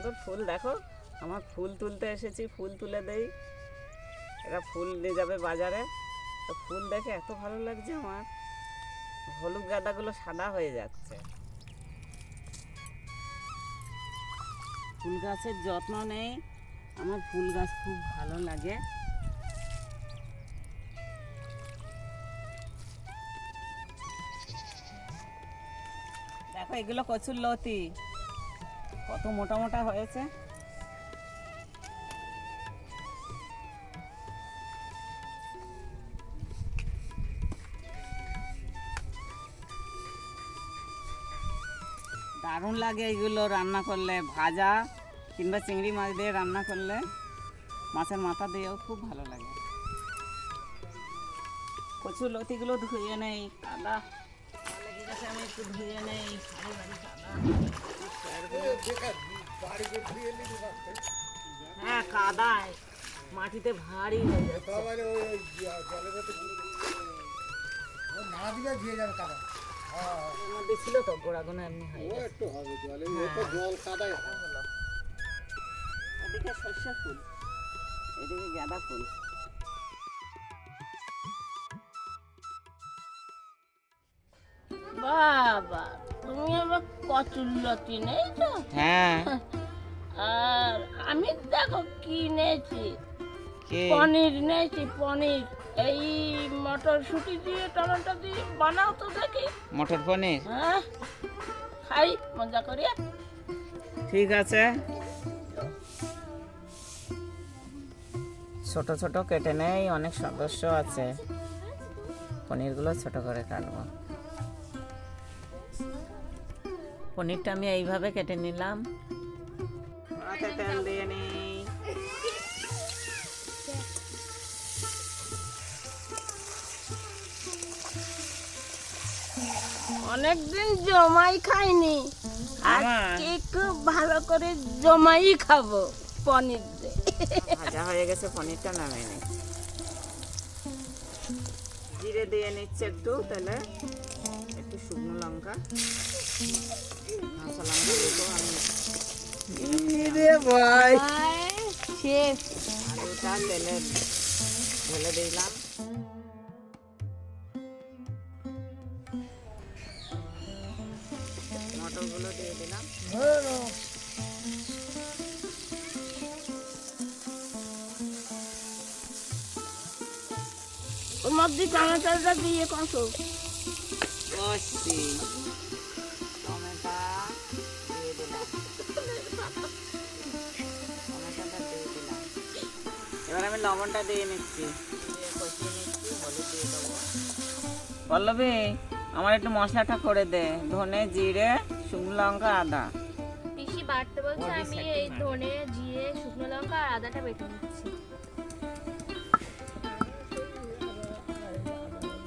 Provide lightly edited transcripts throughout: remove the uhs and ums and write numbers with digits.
সুন্দর ফুল দেখো, আমার ফুল তুলতে এসেছি, ফুল তুলে দেই। এরা ফুল নিয়ে যাবে বাজারে, তো ফুল দেখে এত ভালো লাগছে আমার। হলুদ গাঁদাগুলো সাদা হয়ে যাচ্ছে। ফুল গাছের যত্ন নেই, আমার ফুল গাছ খুব ভালো লাগে। দেখো এগুলো কচুর লতি, কত মোটা মোটা হয়েছে। দারুণ লাগে এগুলো রান্না করলে, ভাজা কিংবা চিংড়ি মাছ দিয়ে রান্না করলে, মাছের মাথা দিয়েও খুব ভালো লাগে। কচুর লতিগুলো ধুয়ে নেই, কাদা লেগে গেছে, আমি একটু ধুয়ে নেই। হ্যাঁ কাদায় মাটিতে ভারী হয়ে যাচ্ছে। ছিল তো গোড়াগুলো এমনি এদিকে সর্ষে ফুল, এদিকে গাঁদা ফুল। বাবা তুমি আবার কচুরলতি নেই তো? হ্যাঁ। আর আমি দেখো কিনেছি পনির, নিয়েছি পনির। এই মটরশুঁটি দিয়ে টমেটো দিয়ে বানাও তো দেখি। মটর পনির? হ্যাঁ খাই মজা করি। ঠিক আছে, ছোট ছোট কেটে নেই, অনেক সদস্য আছে, পনিরগুলো ছোট করে কাটবো। পনিরটা আমি এইভাবে কেটে নিলাম। কড়াতে তেল দিয়ে নিই। অনেকদিন জমাই খাইনি, আজকে খুব ভালো করে জমাই খাবো পনির দিয়ে। ভাজা হয়ে গেছে, পনিরটা নামিয়ে নিই। জিরে দিয়ে নিচ্ছে একটু তেলে, একটু শুকনো লঙ্কা, কাঁচা লঙ্কা দেবো আমি। আলুটা তেলে ঢেলে দিলাম। মটরগুলো দিয়ে দিলাম। ওর মধ্যে টমেটোটা দিয়ে কষো। কষছি, টমেটো দিয়ে দিলাম, টমেটোটা দিয়ে দিলাম। এবার আমি লবণটা দিয়ে নিচ্ছি, দিয়ে কষিয়ে নিচ্ছি, হলুদ দিয়ে দেবো। পল্লবী আমার একটু মশলাটা করে দে, ধনে জিরে শুকনো লঙ্কা আদা। পিসি বাটতে বলছে, আমি এই ধনে জিরে শুকনো লঙ্কা আর আদাটা বেটে নিচ্ছি।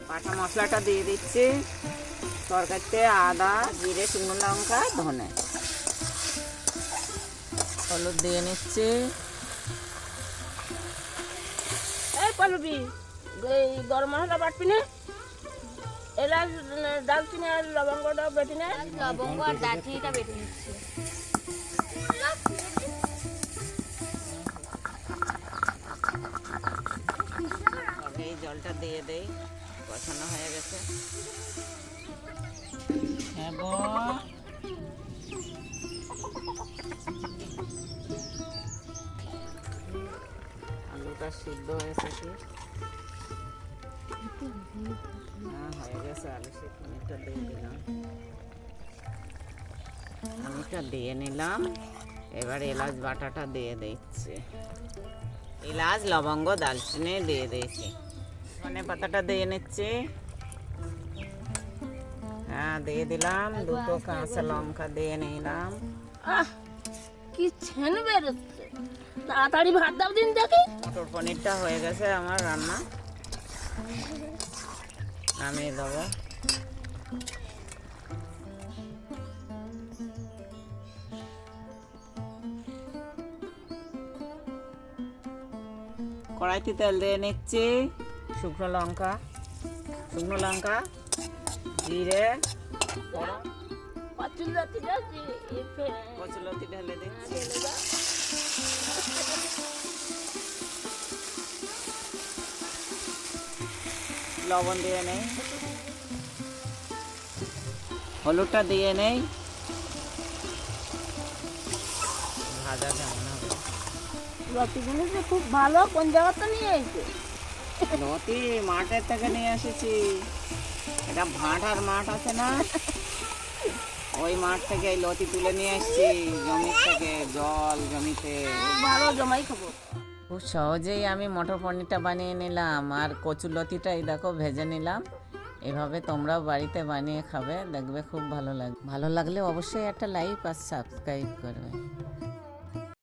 বাটা মশলাটা দিয়ে দিচ্ছি তরকারিতে, আদা জিরে শুকনো লঙ্কা ধনে। হলুদ দিয়ে নিচ্ছি। এই পল্লবী, এই গরম মশলা বাটবি না? এলাচ দালচিনি আর লবঙ্গটা বেটে নে। লবঙ্গ আর দারচিনিটা বেটে নিচ্ছি। এই জলটা দিয়ে দেই, কষানো হয়ে গেছে। হ্যাঁ গো, আলুটা সিদ্ধ হয়েছে কি? হ্যাঁ হয়ে গেছে, আলু সিদ্ধটা দিয়ে দিলাম, আলুটা দিয়ে নিলাম। এবার এলাচ বাটাটা দিয়ে দিচ্ছি, এলাচ লবঙ্গ দালচিনি দিয়ে দিয়েছি। ধনে পাতাটা দিয়ে নিচ্ছি। হ্যাঁ দিয়ে দিলাম, দুটো কাঁচা লঙ্কা দিয়ে নিলাম। কি ছেন বেরোচ্ছে, তাড়াতাড়ি ভাত দাও দিন দেখি। মটর পনিরটা হয়ে গেছে আমার রান্না, নামিয়ে দেবো। কড়াইতে তেল দিয়ে নিচ্ছি, শুকনো লঙ্কা জিরে, কচুর লতিটা কচুলতি ঢেলে দিচ্ছি। লবণ দিয়ে নেই, হলুদটা দিয়ে নেই। ভাজা কেমন হবে? লতিগুলো যে খুব ভালো, কোন জায়গাতে নিয়ে এসে? লতি মাঠের থেকে নিয়ে এসেছি। এটা ভাটার মাঠ আছে না, ওই মাঠ থেকে এই লতি তুলে নিয়ে এসেছি, জমির থেকে, জল জমিতে। ভালো জমাই খাবো। খুব সহজেই আমি মটর পনিরটা বানিয়ে নিলাম, আর কচুর লতিটা এই দেখো ভেজে নিলাম। এভাবে তোমরাও বাড়িতে বানিয়ে খাবে, দেখবে খুব ভালো লাগবে। ভালো লাগলে অবশ্যই একটা লাইক আর সাবস্ক্রাইব করবে।